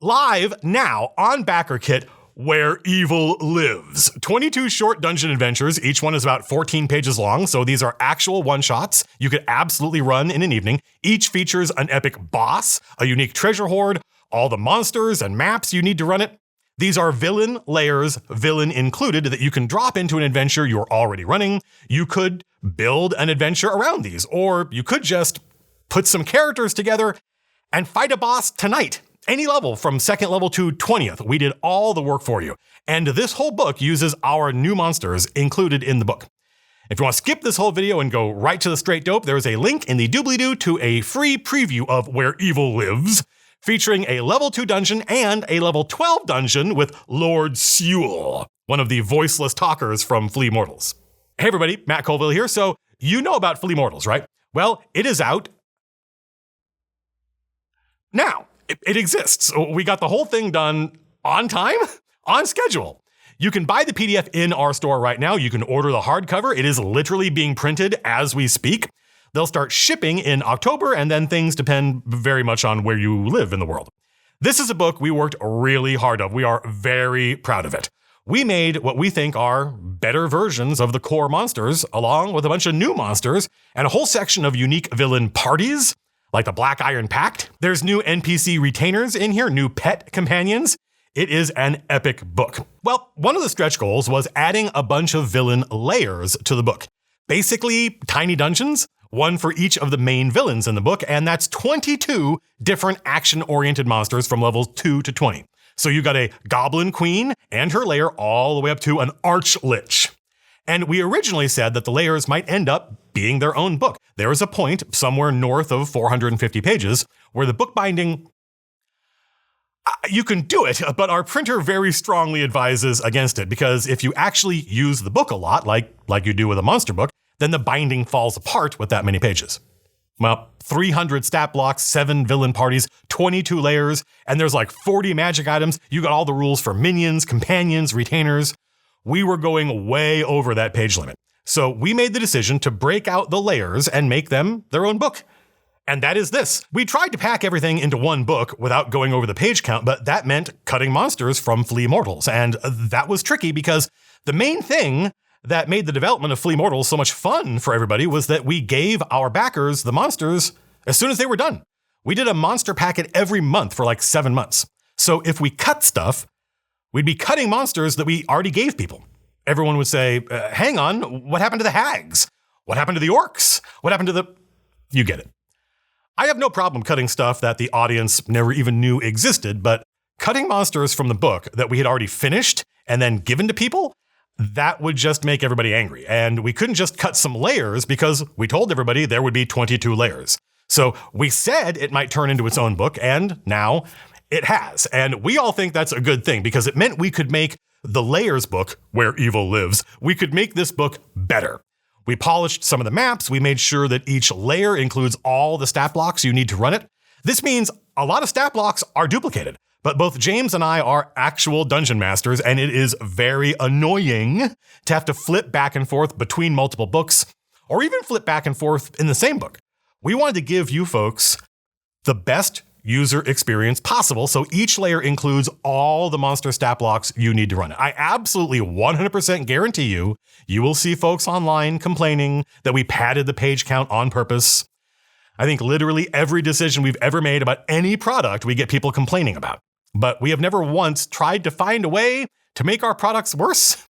Live now on Backerkit, Where Evil Lives. 22 short dungeon adventures. Each one is about 14 pages long, so these are actual one-shots you could absolutely run in an evening. Each features an epic boss, a unique treasure hoard, all the monsters and maps you need to run it. These are villain lairs, villain included, that you can drop into an adventure you're already running. You could build an adventure around these, or you could just put some characters together and fight a boss tonight. Any level from 2nd level to 20th. We did all the work for you. And this whole book uses our new monsters included in the book. If you want to skip this whole video and go right to the straight dope, there is a link in the doobly-doo to a free preview of Where Evil Lives, featuring a level 2 dungeon and a level 12 dungeon with Lord Sewell, one of the voiceless talkers from Flea Mortals. Hey everybody, Matt Colville here. So you know about Flea Mortals, right? Well, it is out now. It exists. We got the whole thing done on time, on schedule. You can buy the PDF in our store right now. You can order the hardcover. It is literally being printed as we speak. They'll start shipping in October, and then things depend very much on where you live in the world. This is a book we worked really hard on. We are very proud of it. We made what we think are better versions of the core monsters, along with a bunch of new monsters and a whole section of unique villain parties, like the Black Iron Pact. There's new NPC retainers in here, new pet companions. It is an epic book. Well, one of the stretch goals was adding a bunch of villain lairs to the book. Basically, tiny dungeons, one for each of the main villains in the book, and that's 22 different action-oriented monsters from levels 2 to 20. So you got a Goblin Queen and her lair all the way up to an Archlich. And we originally said that the lairs might end up being their own book. There is a point somewhere north of 450 pages where the bookbinding, you can do it, but our printer very strongly advises against it, because if you actually use the book a lot, like you do with a monster book, then the binding falls apart with that many pages. Well, 300 stat blocks, 7 villain parties, 22 lairs, and there's like 40 magic items. You got all the rules for minions, companions, retainers. We were going way over that page limit. So we made the decision to break out the lairs and make them their own book. And that is this. We tried to pack everything into one book without going over the page count, but that meant cutting monsters from Flea Mortals. And that was tricky, because the main thing that made the development of Flea Mortals so much fun for everybody was that we gave our backers the monsters as soon as they were done. We did a monster packet every month for like 7 months. So if we cut stuff, we'd be cutting monsters that we already gave people. Everyone would say, hang on, what happened to the hags? What happened to the orcs? What happened to the... You get it. I have no problem cutting stuff that the audience never even knew existed, but cutting monsters from the book that we had already finished and then given to people, that would just make everybody angry. And we couldn't just cut some lairs, because we told everybody there would be 22 lairs. So we said it might turn into its own book, and now it has. And we all think that's a good thing, because it meant we could make the lairs book, Where Evil Lives, we could make this book better. We polished some of the maps. We made sure that each lair includes all the stat blocks you need to run it. This means a lot of stat blocks are duplicated, but both James and I are actual dungeon masters, and it is very annoying to have to flip back and forth between multiple books, or even flip back and forth in the same book. We wanted to give you folks the best user experience possible, so each layer includes all the monster stat blocks you need to run it. I absolutely 100% guarantee you will see folks online complaining that we padded the page count on purpose. I think literally every decision we've ever made about any product, we get people complaining about. But we have never once tried to find a way to make our products worse.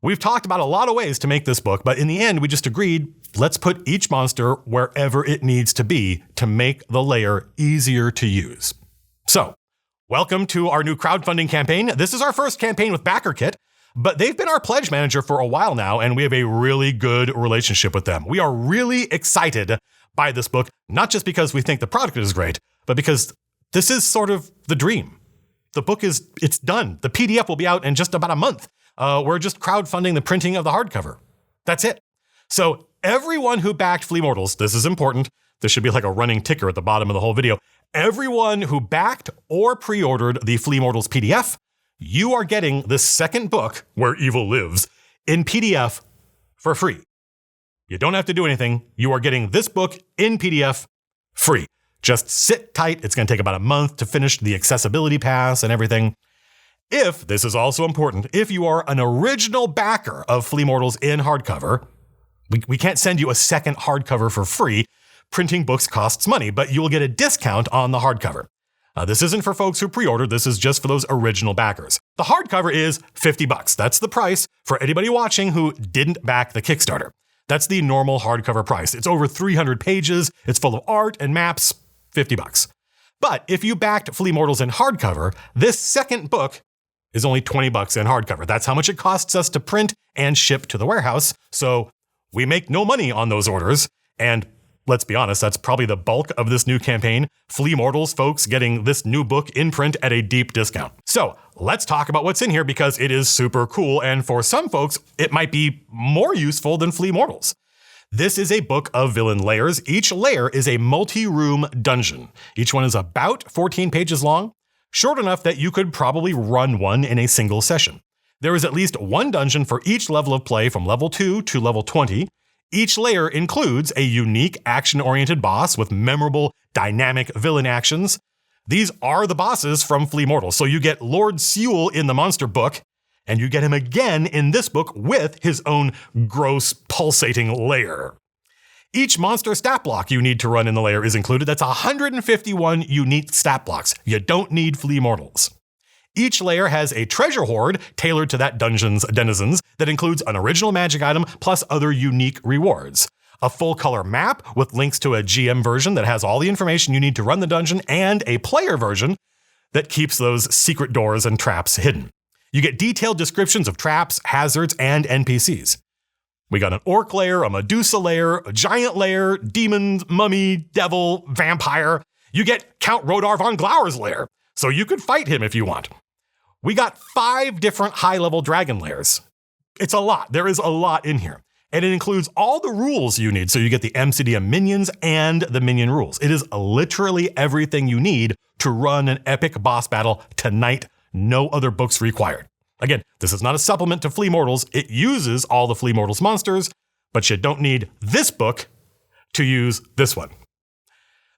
We've talked about a lot of ways to make this book, but in the end, we just agreed, let's put each monster wherever it needs to be to make the layer easier to use. So, welcome to our new crowdfunding campaign. This is our first campaign with Backerkit, but they've been our pledge manager for a while now, and we have a really good relationship with them. We are really excited by this book, not just because we think the product is great, but because this is sort of the dream. The book it's done. The PDF will be out in just about a month. We're just crowdfunding the printing of the hardcover. That's it. So everyone who backed Flea Mortals, this is important. This should be like a running ticker at the bottom of the whole video. Everyone who backed or pre-ordered the Flea Mortals PDF, you are getting this second book, Where Evil Lives, in PDF for free. You don't have to do anything. You are getting this book in PDF free. Just sit tight. It's going to take about a month to finish the accessibility pass and everything. If, this is also important, if you are an original backer of Flea Mortals in hardcover, we can't send you a second hardcover for free. Printing books costs money, but you will get a discount on the hardcover. This isn't for folks who pre-ordered. This is just for those original backers. The hardcover is $50. That's the price for anybody watching who didn't back the Kickstarter. That's the normal hardcover price. It's over 300 pages. It's full of art and maps, $50. But if you backed Flea Mortals in hardcover, this second book is only $20 in hardcover. That's how much it costs us to print and ship to the warehouse. So we make no money on those orders. And let's be honest, that's probably the bulk of this new campaign. Flea Mortals folks getting this new book in print at a deep discount. So let's talk about what's in here because it is super cool. And for some folks, it might be more useful than Flea Mortals. This is a book of villain lairs. Each lair is a multi-room dungeon. Each one is about 14 pages long. Short enough that you could probably run one in a single session. There is at least one dungeon for each level of play from level 2 to level 20. Each layer includes a unique action-oriented boss with memorable, dynamic villain actions. These are the bosses from Flea Mortals, so you get Lord Sewell in the monster book, and you get him again in this book with his own gross, pulsating lair. Each monster stat block you need to run in the lair is included. That's 151 unique stat blocks. You don't need Flea Mortals. Each lair has a treasure hoard tailored to that dungeon's denizens that includes an original magic item plus other unique rewards. A full color map with links to a GM version that has all the information you need to run the dungeon and a player version that keeps those secret doors and traps hidden. You get detailed descriptions of traps, hazards, and NPCs. We got an orc lair, a Medusa lair, a giant lair, demon, mummy, devil, vampire. You get Count Rodar von Glauer's lair, so you could fight him if you want. We got 5 different high-level dragon lairs. It's a lot. There is a lot in here. And it includes all the rules you need, so you get the MCDM minions and the minion rules. It is literally everything you need to run an epic boss battle tonight. No other books required. Again, this is not a supplement to Flea Mortals. It uses all the Flea Mortals monsters, but you don't need this book to use this one.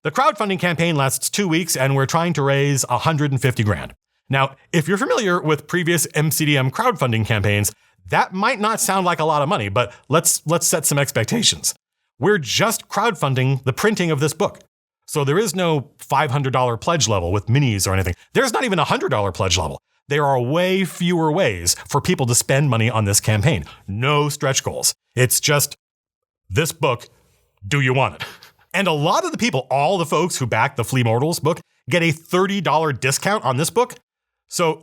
The crowdfunding campaign lasts 2 weeks, and we're trying to raise $150,000. Now, if you're familiar with previous MCDM crowdfunding campaigns, that might not sound like a lot of money, but let's set some expectations. We're just crowdfunding the printing of this book. So there is no $500 pledge level with minis or anything. There's not even a $100 pledge level. There are way fewer ways for people to spend money on this campaign. No stretch goals. It's just this book. Do you want it? And a lot of the people, all the folks who back the Flea Mortals book, get a $30 discount on this book. So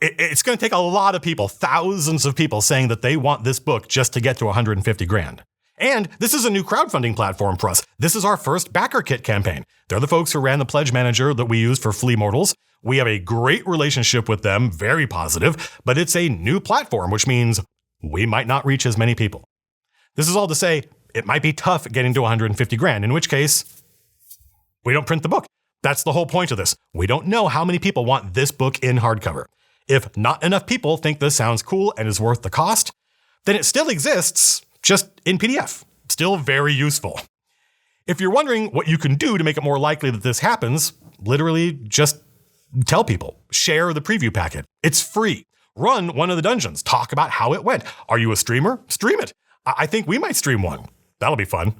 it's going to take a lot of people, thousands of people saying that they want this book just to get to $150,000. And this is a new crowdfunding platform for us. This is our first Backerkit campaign. They're the folks who ran the pledge manager that we use for Flea Mortals. We have a great relationship with them, very positive, but it's a new platform, which means we might not reach as many people. This is all to say, it might be tough getting to $150,000, in which case, we don't print the book. That's the whole point of this. We don't know how many people want this book in hardcover. If not enough people think this sounds cool and is worth the cost, then it still exists, just in PDF. Still very useful. If you're wondering what you can do to make it more likely that this happens, literally just tell people. Share the preview packet. It's free. Run one of the dungeons. Talk about how it went. Are you a streamer? Stream it. I think we might stream one. That'll be fun.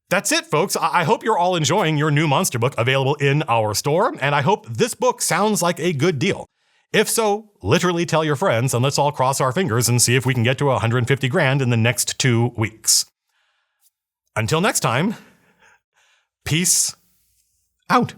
That's it, folks. I hope you're all enjoying your new monster book available in our store, and I hope this book sounds like a good deal. If so, literally tell your friends, and let's all cross our fingers and see if we can get to $150,000 in the next 2 weeks. Until next time, peace out.